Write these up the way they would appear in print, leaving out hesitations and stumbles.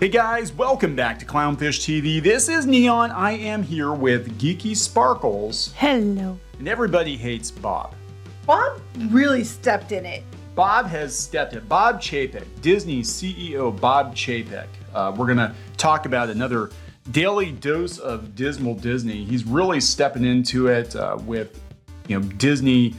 Hey guys, welcome back to Clownfish TV. This is Neon. I am here with Geeky Sparkles. Hello. And everybody hates Bob. Bob really stepped in it. Bob has stepped in. Bob Chapek, Disney CEO Bob Chapek. We're going to talk about another daily dose of dismal Disney. He's really stepping into it with, Disney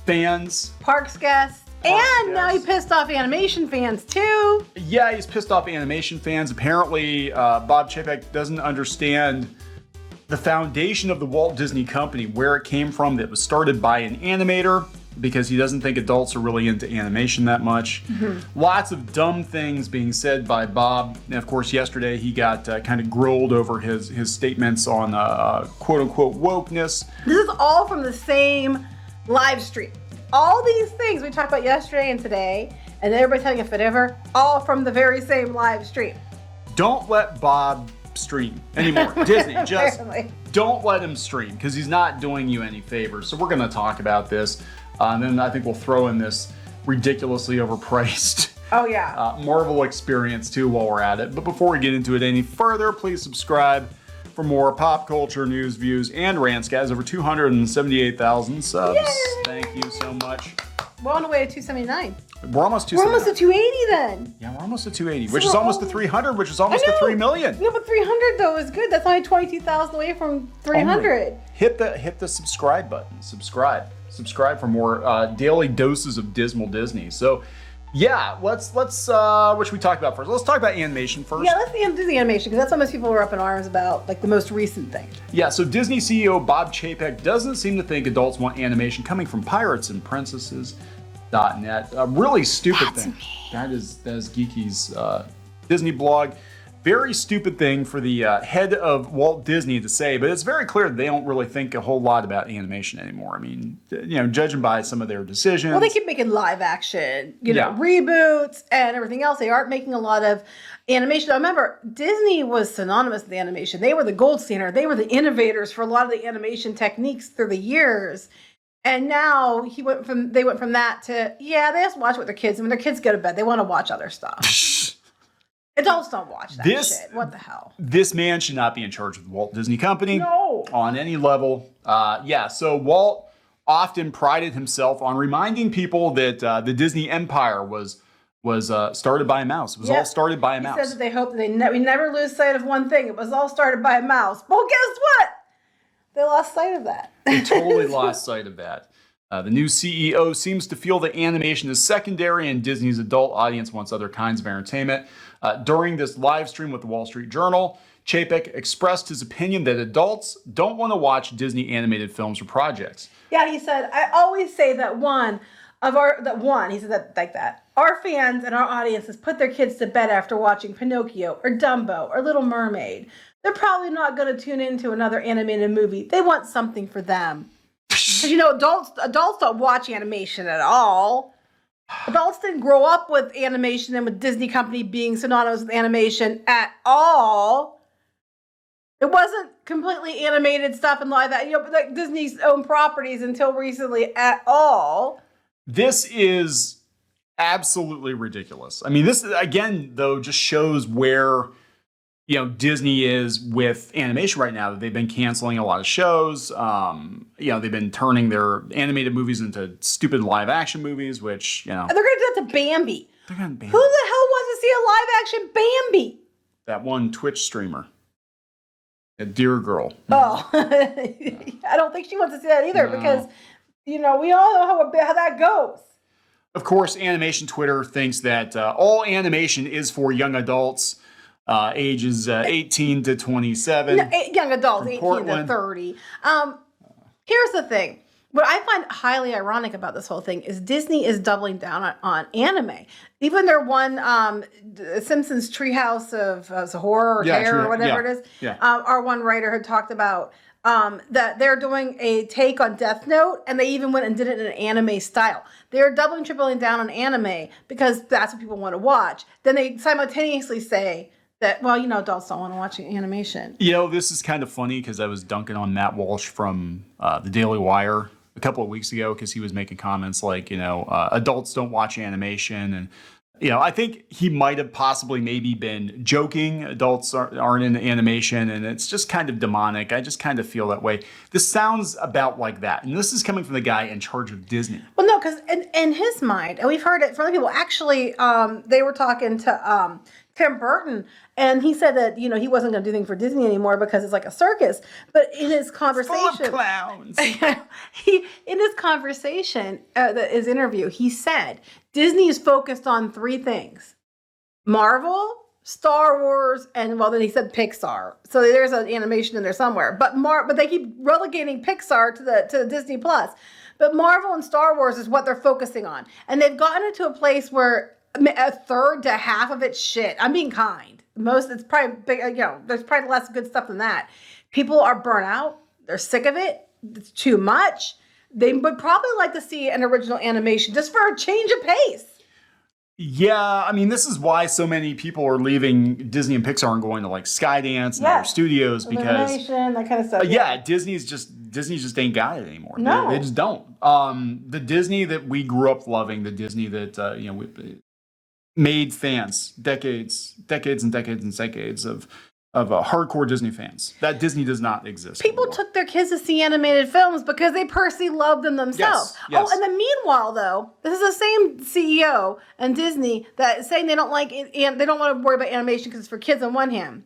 fans. Parks guests. And now he pissed off animation fans too. Yeah, he's pissed off animation fans. Apparently, Bob Chapek doesn't understand the foundation of the Walt Disney Company, where it came from, that was started by an animator, because he doesn't think adults are really into animation that much. Mm-hmm. Lots of dumb things being said by Bob. And of course, yesterday he got kind of grilled over his statements on quote-unquote wokeness. This is all from the same live stream. All these things we talked about yesterday and today, and everybody telling you whatever, all from the very same live stream. Don't let Bob stream anymore. Disney, just don't let him stream, because he's not doing you any favors. So we're going to talk about this. And then I think we'll throw in this ridiculously overpriced Marvel experience too while we're at it. But before we get into it any further, please subscribe for more pop culture news, views, and rants, guys. Over 278,000 subs. Yay! Thank you so much. We're on the way to 279. We're almost 279. We're almost at 280 then. Yeah, we're almost at 280, which is almost to 300, which is almost to 3 million. Yeah, but 300 though is good. That's only 22,000 away from 300. Hit the subscribe button. Subscribe for more daily doses of dismal Disney. So, yeah, let's what should we talk about first? Let's talk about animation first. Yeah, let's do the animation, because that's what most people are up in arms about, like the most recent thing. Yeah, so Disney CEO Bob Chapek doesn't seem to think adults want animation coming from pirates and princesses.net. A really stupid thing. That is Geeky's Disney blog. Very stupid thing for the head of Walt Disney to say, but it's very clear that they don't really think a whole lot about animation anymore. I mean, judging by some of their decisions. Well, they keep making live action, reboots and everything else. They aren't making a lot of animation. Now, remember, Disney was synonymous with animation. They were the gold standard. They were the innovators for a lot of the animation techniques through the years. And now they went from that to, they just watch with their kids. And when their kids go to bed, they want to watch other stuff. Adults don't watch that shit. What the hell? This man should not be in charge of the Walt Disney Company. No. On any level. So Walt often prided himself on reminding people that the Disney empire was started by a mouse. It was all started by a mouse. He says that they hope that we never lose sight of one thing. It was all started by a mouse. Well, guess what? They lost sight of that. They totally lost sight of that. The new CEO seems to feel that animation is secondary and Disney's adult audience wants other kinds of entertainment. During this live stream with the Wall Street Journal, Chapek expressed his opinion that adults don't want to watch Disney animated films or projects. Yeah, he said, I always say that he said that like that. Our fans and our audiences put their kids to bed after watching Pinocchio or Dumbo or Little Mermaid. They're probably not going to tune into another animated movie. They want something for them. Because, adults don't watch animation at all. Adults didn't grow up with animation and with Disney Company being synonymous with animation at all. It wasn't completely animated stuff and like that, like Disney's own properties until recently at all. This is absolutely ridiculous. I mean, this, again, though, just shows where Disney is with animation right now. They've been canceling a lot of shows. They've been turning their animated movies into stupid live action movies, which, And they're going to do that to Bambi. They're going to Bambi. Who the hell wants to see a live action Bambi? That one Twitch streamer. A dear girl. Oh, I don't think she wants to see that either because, we all know how that goes. Of course, animation Twitter thinks that all animation is for young adults. Ages 18 to 27. No, young adults, 18 to 30. Here's the thing. What I find highly ironic about this whole thing is Disney is doubling down on anime. Even their one Simpsons Treehouse of Horror or Terror or whatever it is, our one writer had talked about that they're doing a take on Death Note, and they even went and did it in an anime style. They're doubling, tripling down on anime because that's what people want to watch. Then they simultaneously say that, adults don't want to watch animation. This is kind of funny because I was dunking on Matt Walsh from the Daily Wire a couple of weeks ago because he was making comments like, adults don't watch animation. I think he might have possibly maybe been joking. Adults aren't in animation, and it's just kind of demonic. I just kind of feel that way. This sounds about like that. And this is coming from the guy in charge of Disney. Well, no, because in his mind, and we've heard it from other people, actually, they were talking to Tim Burton, and he said that, he wasn't going to do anything for Disney anymore because it's like a circus. But in his conversation... Full of clowns. In his conversation, his interview, he said, Disney is focused on 3 things. Marvel, Star Wars, and then he said Pixar. So there's an animation in there somewhere. But they keep relegating Pixar to the Disney Plus. But Marvel and Star Wars is what they're focusing on. And they've gotten it to a place where a third to half of it's shit. I'm being kind. It's probably big, there's probably less good stuff than that. People are burnt out. They're sick of it. It's too much. They would probably like to see an original animation just for a change of pace. Yeah, this is why so many people are leaving Disney and Pixar and going to like Skydance and other studios because animation, that kind of stuff. Disney just ain't got it anymore. No, they just don't. The Disney that we grew up loving, the Disney that made fans, decades and decades and decades of hardcore Disney fans. That Disney does not exist. People anymore. took their kids to see animated films because they personally loved them themselves. Yes. Oh, and then meanwhile, though, this is the same CEO and Disney that is saying they don't like it, and they don't want to worry about animation because it's for kids on one hand.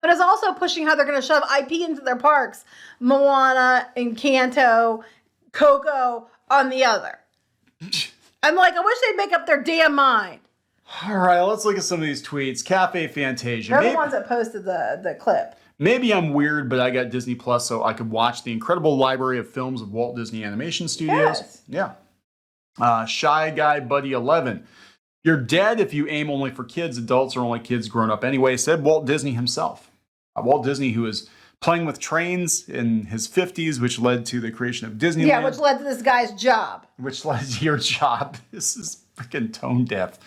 But it's also pushing how they're going to shove IP into their parks. Moana, Encanto, Coco on the other. I'm like, I wish they'd make up their damn mind. All right, let's look at some of these tweets. Cafe Fantasia. They're the ones that posted the clip. Maybe I'm weird, but I got Disney Plus so I could watch the incredible library of films of Walt Disney Animation Studios. Yes. Yeah. Shy Guy Buddy 11. You're dead if you aim only for kids. Adults are only kids grown up anyway, said Walt Disney himself. Walt Disney, who was playing with trains in his 50s, which led to the creation of Disneyland. Yeah, which led to this guy's job. Which led to your job. This is freaking tone deaf.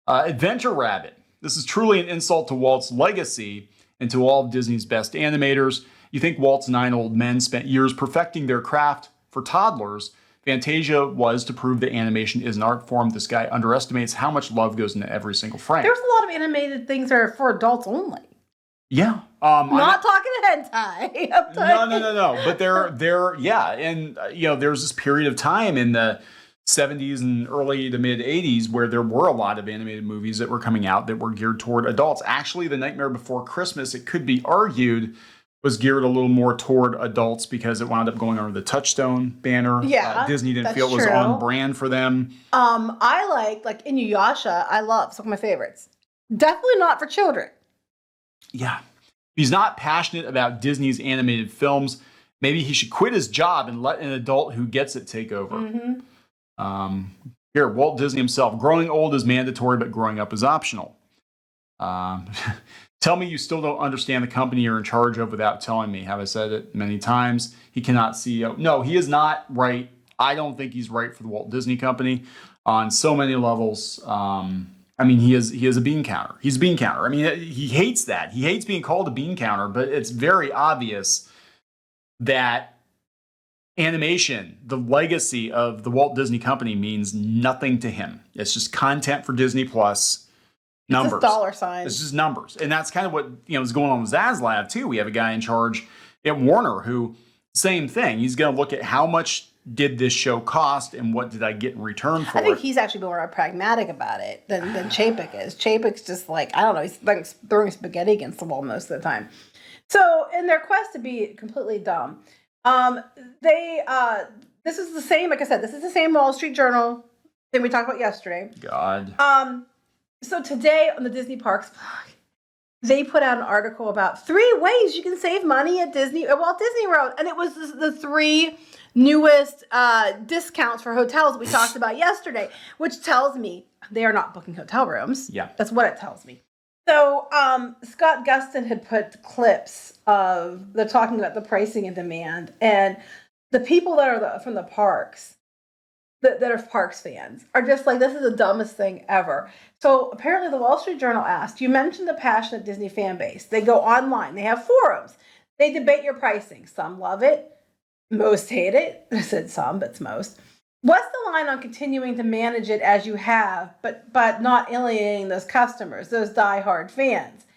Adventure Rabbit. This is truly an insult to Walt's legacy and to all of Disney's best animators. You think Walt's 9 old men spent years perfecting their craft for toddlers. Fantasia was to prove that animation is an art form. This guy underestimates how much love goes into every single frame. There's a lot of animated things that are for adults only. Yeah. Not talking hentai. No. But and there's this period of time in the 70s and early to mid 80s where there were a lot of animated movies that were coming out that were geared toward adults. Actually, The Nightmare Before Christmas, it could be argued, was geared a little more toward adults because it wound up going under the Touchstone banner. Yeah, Disney didn't feel it was on brand for them. I like Inuyasha. I love some of my favorites. Definitely not for children. Yeah. He's not passionate about Disney's animated films. Maybe he should quit his job and let an adult who gets it take over. Mm-hmm. Here, Walt Disney himself. Growing old is mandatory, but growing up is optional. Tell me you still don't understand the company you're in charge of without telling me. Have I said it many times? He cannot CEO. No, he is not right. I don't think he's right for the Walt Disney Company on so many levels. He is a bean counter. He's a bean counter. He hates that. He hates being called a bean counter, but it's very obvious that animation, the legacy of the Walt Disney Company, means nothing to him. It's just content for Disney Plus. Numbers. It's just dollar signs. It's just numbers. And that's kind of what is going on with Zaslav too. We have a guy in charge at Warner who, same thing. He's going to look at how much did this show cost and what did I get in return for it. I think he's actually more pragmatic about it than Chapek is. Chapek's just like, I don't know, he's like throwing spaghetti against the wall most of the time. So in their quest to be completely dumb, this is the same, like I said, this is the same Wall Street Journal thing we talked about yesterday. God. So today on the Disney Parks blog, they put out an article about 3 ways you can save money at Walt Disney World. And it was the 3 newest discounts for hotels we talked about yesterday, which tells me they are not booking hotel rooms. Yeah. That's what it tells me. So Scott Gustin had put clips of they're talking about the pricing and demand, and the people that are from the parks that are Parks fans are just like, this is the dumbest thing ever. So apparently the Wall Street Journal asked, you mentioned the passionate Disney fan base. They go online. They have forums. They debate your pricing. Some love it. Most hate it. I said some, but it's most. What's the line on continuing to manage it as you have, but not alienating those customers, those diehard fans?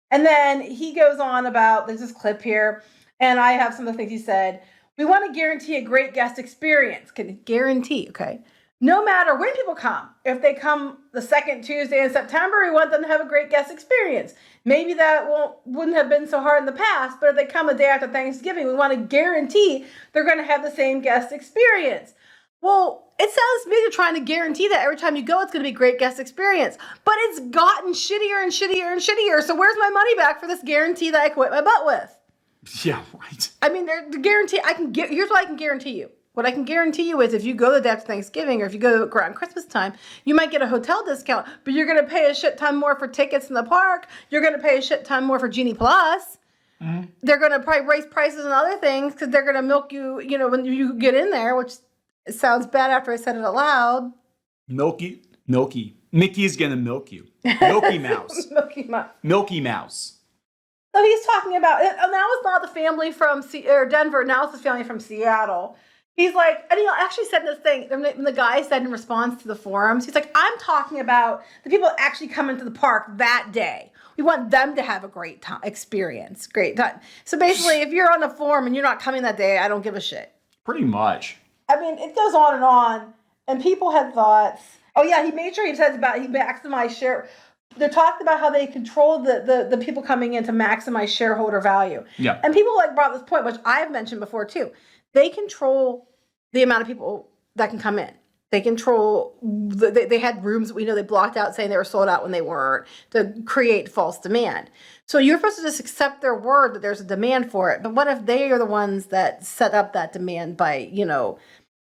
And then he goes on about, there's this clip here, and I have some of the things he said. We want to guarantee a great guest experience. Can guarantee, okay? No matter when people come. If they come the second Tuesday in September, we want them to have a great guest experience. Maybe that wouldn't have been so hard in the past, but if they come the day after Thanksgiving, we want to guarantee they're going to have the same guest experience. Well, it sounds to me they're trying to guarantee that every time you go, it's going to be a great guest experience. But it's gotten shittier and shittier and shittier. So where's my money back for this guarantee that I quit my butt with? Yeah, right. I mean, the guarantee here's what I can guarantee you. What I can guarantee you is if you go the day after Thanksgiving or if you go around Christmas time, you might get a hotel discount, but you're going to pay a shit ton more for tickets in the park. You're going to pay a shit ton more for Genie Plus. Mm-hmm. They're going to probably raise prices on other things because they're going to milk you, when you get in there, which sounds bad after I said it aloud. Milky. Mickey's going to milk you. Milky Mouse. Milky Mouse. So he's talking about, and now it's not the family from Denver, now it's the family from Seattle. He's like, and he actually said this thing, when the guy said in response to the forums, he's like, I'm talking about the people that actually come into the park that day. We want them to have a great experience, great time. So basically, if you're on the forum and you're not coming that day, I don't give a shit. Pretty much. I mean, it goes on, and people had thoughts. Oh yeah, he made sure he maximized share. They talked about how they control the people coming in to maximize shareholder value. Yeah. And people brought this point, which I've mentioned before too. They control the amount of people that can come in. They control, they had rooms that we know they blocked out saying they were sold out when they weren't to create false demand. So you're supposed to just accept their word that there's a demand for it. But what if they are the ones that set up that demand by,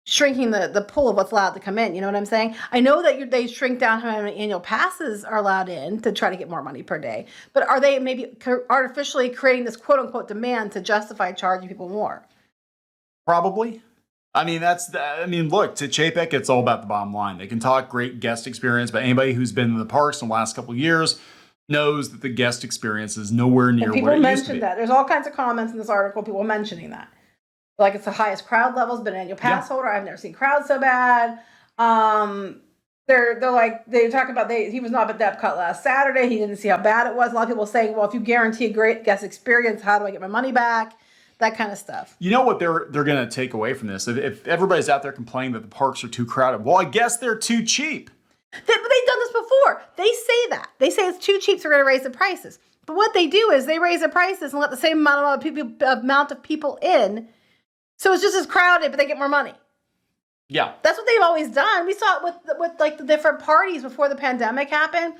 shrinking the pool of what's allowed to come in? You know what I'm saying? I know that they shrink down how many annual passes are allowed in to try to get more money per day. But are they maybe artificially creating this quote unquote demand to justify charging people more? Probably. I mean, look, to Chapek, it's all about the bottom line. They can talk great guest experience, but anybody who's been in the parks in the last couple of years knows that the guest experience is nowhere near what it used to be. People mentioned that. There's all kinds of comments in this article, people mentioning that. Like it's the highest crowd levels, been an annual pass holder. I've never seen crowds so bad. They talk about he was not at Epcot last Saturday. He didn't see how bad it was. A lot of people saying, well, if you guarantee a great guest experience, how do I get my money back? That kind of stuff. You know what they're going to take away from this? If everybody's out there complaining that the parks are too crowded, well, I guess they're too cheap. They've done this before. They say that. They say it's too cheap, so we're going to raise the prices. But what they do is they raise the prices and let the same amount of people in. So it's just as crowded, but they get more money. Yeah. That's what they've always done. We saw it with the different parties before the pandemic happened.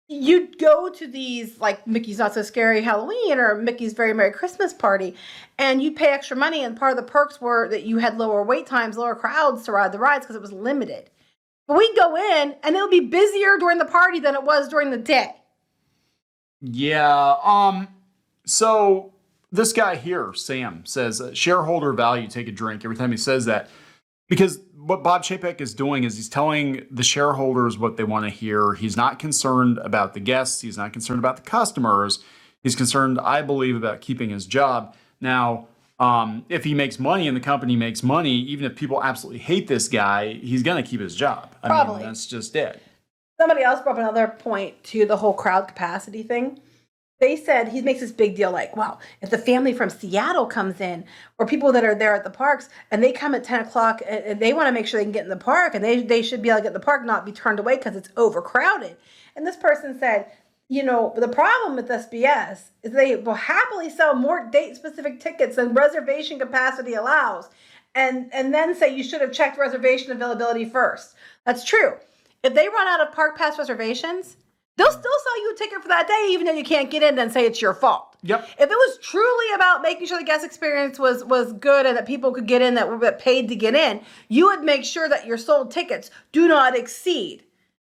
You'd go to these like Mickey's Not So Scary Halloween or Mickey's Very Merry Christmas Party, and you'd pay extra money, and part of the perks were that you had lower wait times, lower crowds to ride the rides because it was limited. But we'd go in, and it'll be busier during the party than it was during the day. Yeah. So this guy here, Sam, says shareholder value, take a drink every time he says that. Because what Bob Chapek is doing is he's telling the shareholders what they want to hear. He's not concerned about the guests. He's not concerned about the customers. He's concerned, I believe, about keeping his job. Now, if he makes money and the company makes money, even if people absolutely hate this guy, he's going to keep his job. Probably. That's just it. Somebody else brought up another point to the whole crowd capacity thing. They said he makes this big deal like, well, if the family from Seattle comes in or people that are there at the parks and they come at 10 o'clock and they want to make sure they can get in the park and they should be able to get in the park, not be turned away because it's overcrowded. And this person said, the problem with this BS is they will happily sell more date-specific tickets than reservation capacity allows and then say you should have checked reservation availability first. That's true. If they run out of park pass reservations, they'll still sell you a ticket for that day, even though you can't get in, then say it's your fault. Yep. If it was truly about making sure the guest experience was good and that people could get in that were paid to get in, you would make sure that your sold tickets do not exceed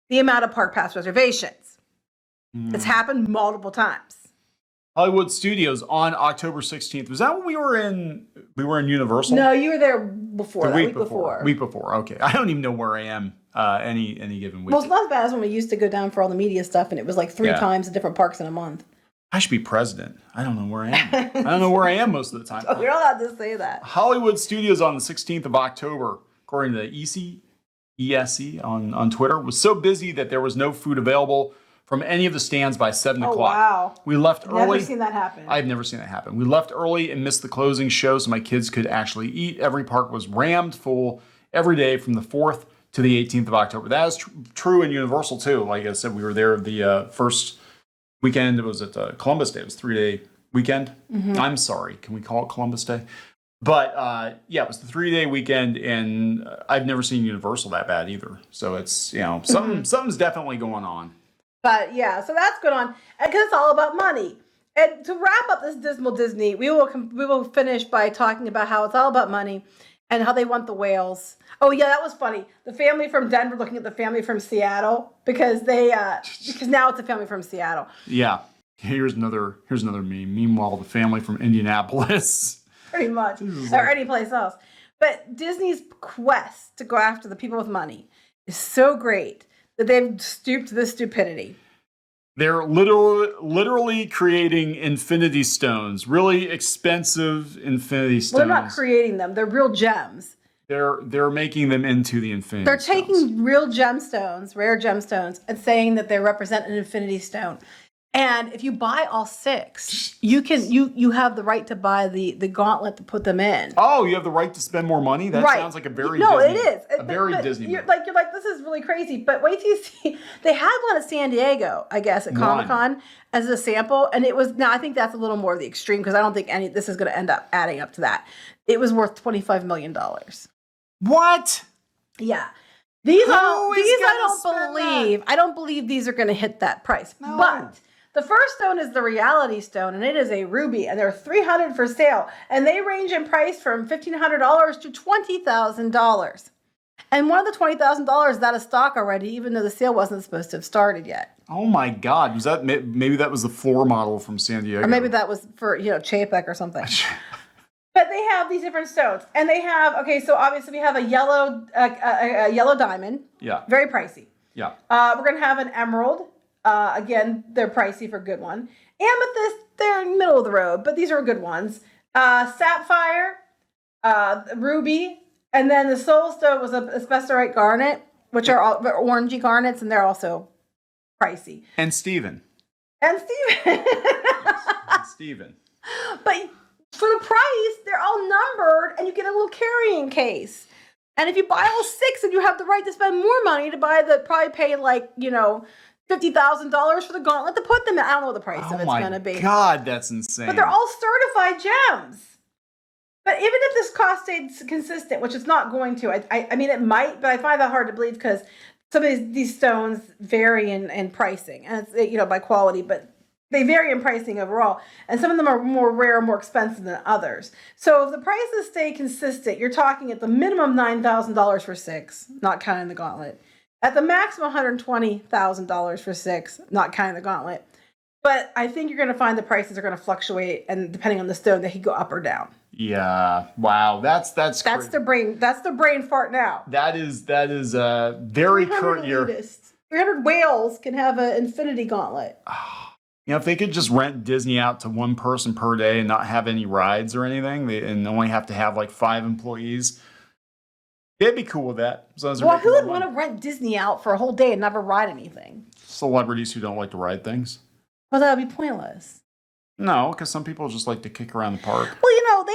the amount of park pass reservations. It's happened multiple times. Hollywood Studios on October 16th. Was that when we were in Universal? No, you were there before. The week before. Week before. Okay. I don't even know where I am any given week. Well, it's not as bad as when we used to go down for all the media stuff and it was like 3 times at different parks in a month. I should be president. I don't know where I am. I don't know where I am most of the time. Oh, you're not allowed to say that. Hollywood Studios on the 16th of October. according to ESE on Twitter, was so busy that there was no food available from any of the stands by 7 o'clock. Wow. We left early. Never seen that happen. I've never seen that happen. We left early and missed the closing show so my kids could actually eat. Every park was rammed full every day from the 4th to the 18th of October. That is true in Universal too. Like I said, we were there the first weekend. It was at Columbus Day. It was a 3-day weekend. Mm-hmm. I'm sorry. Can we call it Columbus Day? But yeah, it was the 3-day weekend, and I've never seen Universal that bad either. So it's, something's definitely going on. But yeah, so that's going on, because it's all about money. And to wrap up this dismal Disney, we will finish by talking about how it's all about money and how they want the whales. Oh yeah, that was funny. The family from Denver looking at the family from Seattle because now it's a family from Seattle. Yeah. Here's another meme. Meanwhile, the family from Indianapolis. Pretty much, or any place else. But Disney's quest to go after the people with money is so great that they've stooped to this stupidity. They're literally creating infinity stones, really expensive infinity stones. Well, they're not creating them; they're real gems. They're making them into the infinity. They're taking real gemstones, rare gemstones, and saying that they represent an infinity stone. And if you buy all 6, you have the right to buy the gauntlet to put them in. Oh, you have the right to spend more money? That sounds like a very Disney. No, it is. A very Disney movie. You're like, this is really crazy. But wait till you see. They had one at San Diego, I guess, at Comic-Con as a sample. And it was, now I think that's a little more of the extreme because I don't think this is going to end up adding up to that. It was worth $25 million. What? Yeah. I don't believe these are going to hit that price. No. But the first stone is the reality stone, and it is a ruby, and there are 300 for sale, and they range in price from $1,500 to $20,000. And one of the $20,000 is out of stock already, even though the sale wasn't supposed to have started yet. Oh my God! Was that maybe that was the floor model from San Diego, or maybe that was for Chapek or something. But they have these different stones, and they have so obviously we have a yellow diamond. Yeah. Very pricey. Yeah. We're gonna have an emerald. Again, they're pricey for good one. Amethyst, they're in the middle of the road, but these are good ones. Sapphire, ruby, and then the soul stone was a spessarite garnet, which are all orangey garnets, and they're also pricey. And Steven. Steven. But for the price, they're all numbered, and you get a little carrying case. And if you buy all 6, then you have the right to spend more money to probably pay $50,000 for the gauntlet to put them in. I don't know what the price of it's going to be. Oh my God, that's insane. But they're all certified gems. But even if this cost stayed consistent, which it's not going to, I mean, it might, but I find that hard to believe because some of these stones vary in pricing, and it's, by quality, but they vary in pricing overall. And some of them are more rare, more expensive than others. So if the prices stay consistent, you're talking at the minimum $9,000 for 6, not counting the gauntlet. At the maximum $120,000 for 6, not counting the gauntlet. But I think you're going to find the prices are going to fluctuate, and depending on the stone, they could go up or down. Yeah. Wow. That's the brain. That's the brain fart now. That is very current year. 300 whales can have an infinity gauntlet. If they could just rent Disney out to one person per day and not have any rides or anything, and only have to have 5 employees, they'd be cool with that. Well, who would want to rent Disney out for a whole day and never ride anything? Celebrities who don't like to ride things. Well, that would be pointless. No, because some people just like to kick around the park. Well,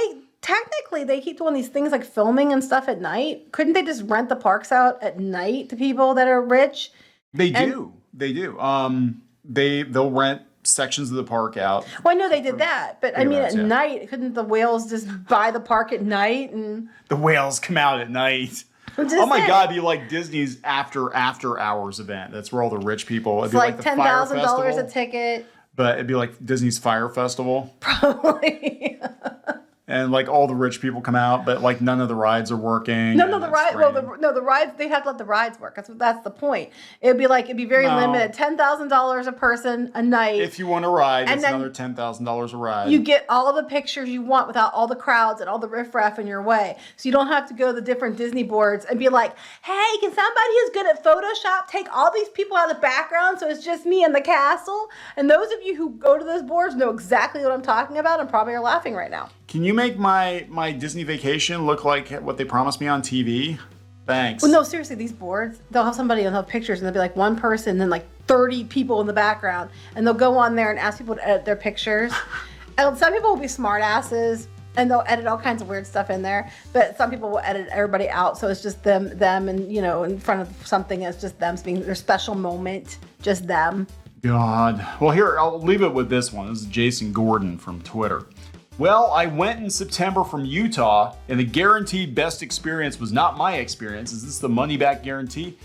they keep doing these things like filming and stuff at night. Couldn't they just rent the parks out at night to people that are rich? They do. They'll rent sections of the park out. Well, I know they did that, but at night, couldn't the whales just buy the park at night and the whales come out at night? Oh my God, it'd be like Disney's after hours event. That's where all the rich people. It'd be like the $10,000 a ticket. But it'd be like Disney's Fire Festival. Probably. And all the rich people come out, but none of the rides are working. No, the rides. Well, the rides. They have to let the rides work. That's the point. It'd be very limited. $10,000 a person a night. If you want to ride, it's another $10,000 a ride. You get all of the pictures you want without all the crowds and all the riffraff in your way. So you don't have to go to the different Disney boards and be like, "Hey, can somebody who's good at Photoshop take all these people out of the background so it's just me and the castle?" And those of you who go to those boards know exactly what I'm talking about and probably are laughing right now. Can you make my Disney vacation look like what they promised me on TV? Thanks. Well, no, seriously, these boards, they'll have somebody and they'll have pictures and there'll be like one person and then like 30 people in the background. And they'll go on there and ask people to edit their pictures. And some people will be smart asses and they'll edit all kinds of weird stuff in there. But some people will edit everybody out. So it's just them and, you know, in front of something, it's just them being their special moment, just them. God. Well, here, I'll leave it with this one. This is Jason Gordon from Twitter. Well, I went in September from Utah, and the guaranteed best experience was not my experience. Is this the money back guarantee?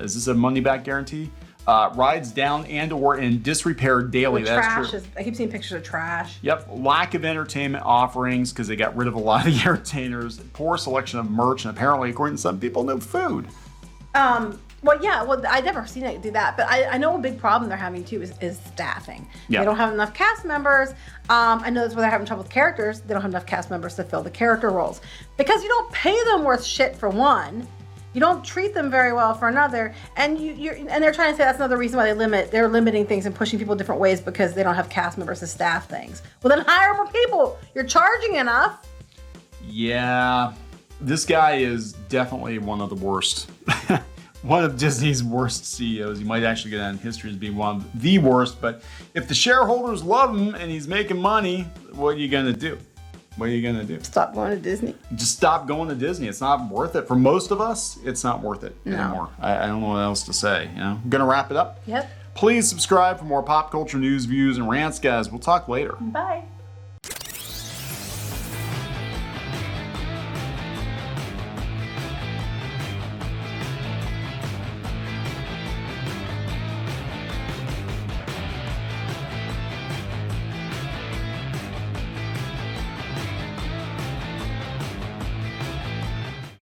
Is this a money back guarantee? Rides down and or in disrepair daily. That's true. I keep seeing pictures of trash. Yep. Lack of entertainment offerings because they got rid of a lot of the entertainers. Poor selection of merch, and apparently, according to some people, no food. Well, yeah, I've never seen it do that, but I know a big problem they're having too is staffing. Yeah. They don't have enough cast members. I know that's where they're having trouble with characters. They don't have enough cast members to fill the character roles because you don't pay them worth shit for one. You don't treat them very well for another, and and they're trying to say that's another reason why they're limiting things and pushing people different ways because they don't have cast members to staff things. Well, then hire more people. You're charging enough. Yeah, this guy is definitely one of the worst. One of Disney's worst CEOs. He might actually get on history as being one of the worst, but if the shareholders love him and he's making money, what are you going to do? What are you going to do? Stop going to Disney. Just stop going to Disney. It's not worth it. For most of us, it's not worth it anymore. I don't know what else to say. You know, I'm going to wrap it up. Yep. Please subscribe for more pop culture news, views, and rants, guys. We'll talk later. Bye.